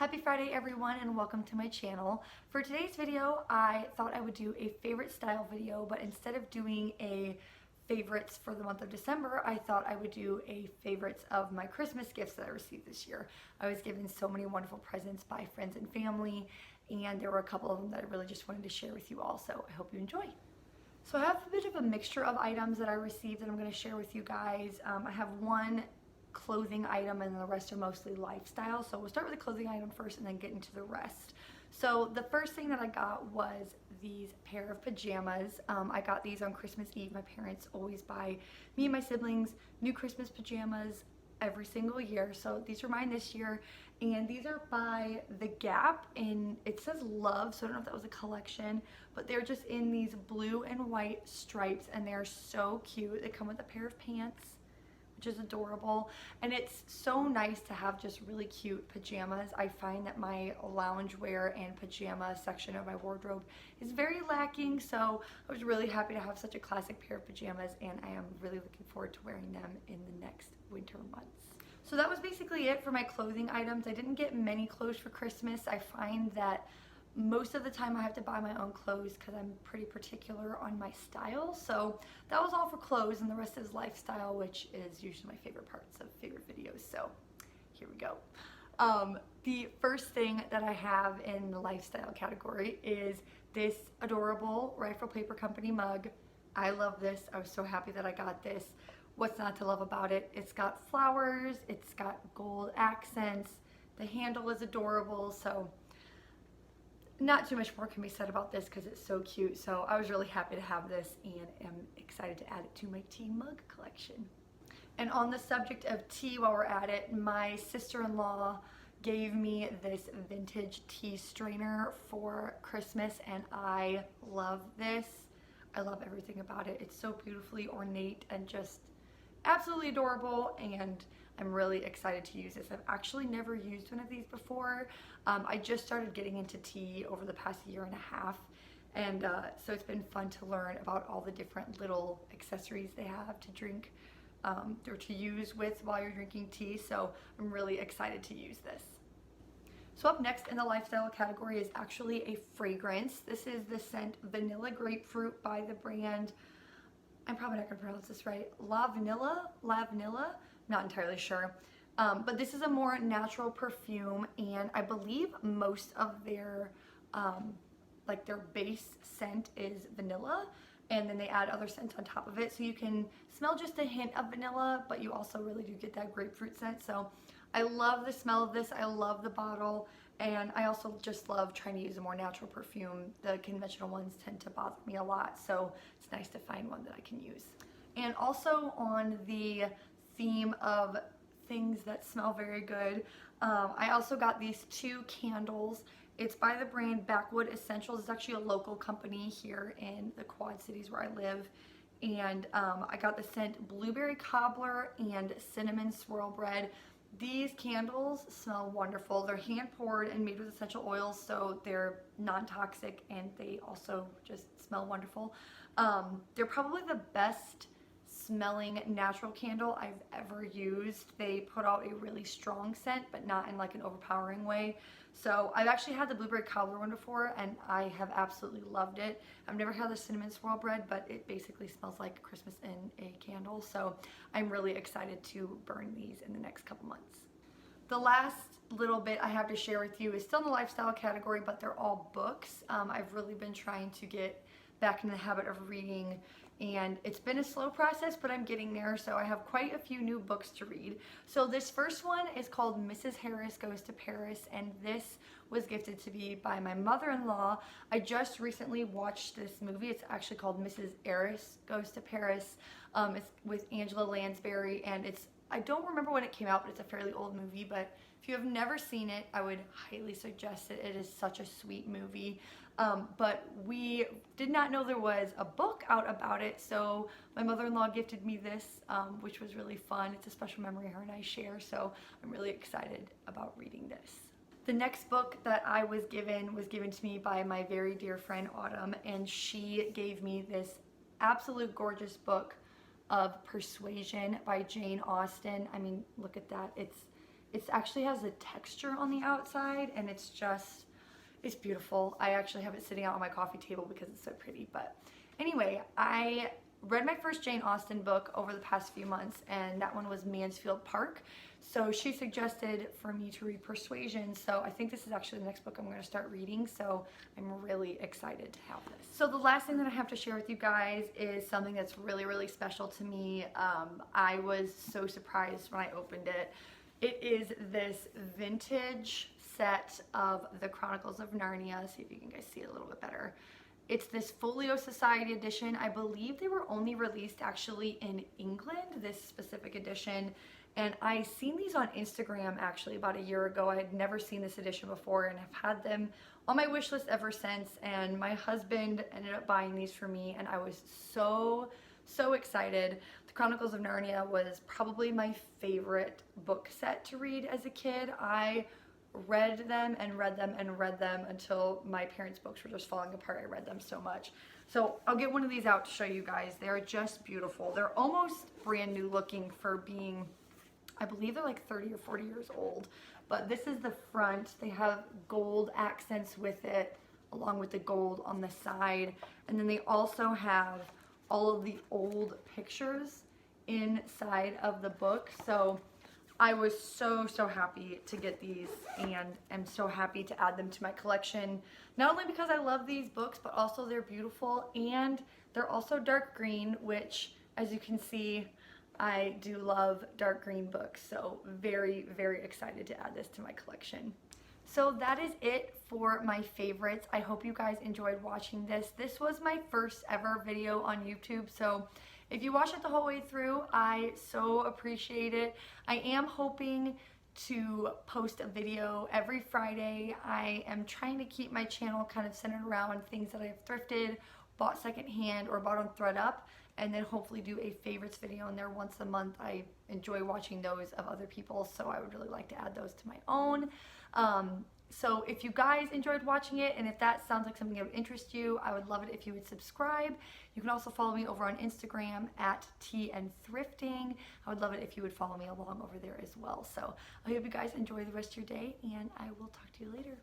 Happy Friday everyone and welcome to my channel. For today's video, I thought I would do a favorite style video, but instead of doing a favorites for the month of December, I thought I would do a favorites of my Christmas gifts that I received this year. I was given so many wonderful presents by friends and family, and there were a couple of them that I really just wanted to share with you all, so I hope you enjoy. So I have a bit of a mixture of items that I received that I'm going to share with you guys. I have one clothing item and the rest are mostly lifestyle. So we'll start with the clothing item first and then get into the rest. So the first thing that I got was these pair of pajamas. I got these on Christmas Eve. My parents always buy me and my siblings new Christmas pajamas every single year. So these are mine this year, and these are by The Gap, and it says love, so I don't know if that was a collection, but they're just in these blue and white stripes and they're so cute. They come with a pair of pants, which is adorable, and it's so nice to have just really cute pajamas. I find that my loungewear and pajama section of my wardrobe is very lacking, so I was really happy to have such a classic pair of pajamas, and I am really looking forward to wearing them in the next winter months. So that was basically it for my clothing items. I didn't get many clothes for Christmas. I find that most of the time I have to buy my own clothes because I'm pretty particular on my style. So that was all for clothes, and the rest is lifestyle, which is usually my favorite parts of favorite videos. So here we go. The first thing that I have in the lifestyle category is this adorable Rifle Paper Company mug. I love this. I was so happy that I got this. What's not to love about it? It's got flowers, it's got gold accents, the handle is adorable, so not too much more can be said about this because it's so cute. So I was really happy to have this and am excited to add it to my tea mug collection. And on the subject of tea, while we're at it, my sister-in-law gave me this vintage tea strainer for Christmas, and I love this. I love everything about it. It's so beautifully ornate and just absolutely adorable, and I'm really excited to use this. I've actually never used one of these before. I just started getting into tea over the past year and a half, and so it's been fun to learn about all the different little accessories they have to drink or to use with while you're drinking tea, so I'm really excited to use this. So up next in the lifestyle category is actually a fragrance. This is the scent Vanilla Grapefruit by the brand, I'm probably not gonna pronounce this right, La Vanilla, not entirely sure. But this is a more natural perfume, and I believe most of their like their base scent is vanilla, and then they add other scents on top of it, so you can smell just a hint of vanilla, but you also really do get that grapefruit scent. So I love the smell of this. I love the bottle, and I also just love trying to use a more natural perfume. The conventional ones tend to bother me a lot, so it's nice to find one that I can use. And also on the theme of things that smell very good, I also got these two candles. It's by the brand Backwood Essentials. It's actually a local company here in the Quad Cities where I live. And I got the scent Blueberry Cobbler and Cinnamon Swirl Bread. These candles smell wonderful. They're hand poured and made with essential oils, so they're non-toxic, and they also just smell wonderful. They're probably the best smelling natural candle I've ever used. They put out a really strong scent, but not in like an overpowering way. So I've actually had the Blueberry Cobbler one before, and I have absolutely loved it. I've never had the Cinnamon Swirl Bread, but it basically smells like Christmas in a candle. So I'm really excited to burn these in the next couple months. The last little bit I have to share with you is still in the lifestyle category, but they're all books. I've really been trying to get back in the habit of reading, and it's been a slow process, but I'm getting there. So I have quite a few new books to read. So this first one is called Mrs. Harris Goes to Paris, and this was gifted to me by my mother-in-law. I just recently watched this movie. It's actually called Mrs. Harris Goes to Paris. It's with Angela Lansbury, and I don't remember when it came out, but it's a fairly old movie. But if you have never seen it, I would highly suggest it. It is such a sweet movie. But we did not know there was a book out about it, so my mother-in-law gifted me this, which was really fun. It's a special memory her and I share, so I'm really excited about reading this. The next book that I was given to me by my very dear friend Autumn, and she gave me this absolute gorgeous book of Persuasion by Jane Austen. I mean, look at that. It's It actually has a texture on the outside, and it's beautiful. I actually have it sitting out on my coffee table because it's so pretty. But anyway, I read my first Jane Austen book over the past few months, and that one was Mansfield Park. So she suggested for me to read Persuasion, so I think this is actually the next book I'm going to start reading, so I'm really excited to have this. So the last thing that I have to share with you guys is something that's really, really special to me. I was so surprised when I opened it. It is this vintage set of the Chronicles of Narnia. See if you can guys see it a little bit better. It's this Folio Society edition. I believe they were only released actually in England, this specific edition. And I seen these on Instagram actually about a year ago. I had never seen this edition before, and I've had them on my wish list ever since. And my husband ended up buying these for me, and I was so excited. The Chronicles of Narnia was probably my favorite book set to read as a kid. I read them and read them and read them until my parents' books were just falling apart. I read them so much. So I'll get one of these out to show you guys. They're just beautiful. They're almost brand new looking for being, I believe they're like 30 or 40 years old. But this is the front. They have gold accents with it, along with the gold on the side. And then they also have all of the old pictures inside of the book. So I was so happy to get these, and am so happy to add them to my collection. Not only because I love these books, but also they're beautiful, and they're also dark green, which, as you can see, I do love dark green books. So very excited to add this to my collection. So that is it for my favorites. I hope you guys enjoyed watching this. This was my first ever video on YouTube, so if you watch it the whole way through, I so appreciate it. I am hoping to post a video every Friday. I am trying to keep my channel kind of centered around things that I've thrifted, bought secondhand, or bought on ThredUp, and then hopefully do a favorites video in there once a month. I enjoy watching those of other people, so I would really like to add those to my own. So if you guys enjoyed watching it, and if that sounds like something that would interest you, I would love it if you would subscribe. You can also follow me over on Instagram at @TNThrifting. I would love it if you would follow me along over there as well. So I hope you guys enjoy the rest of your day, and I will talk to you later.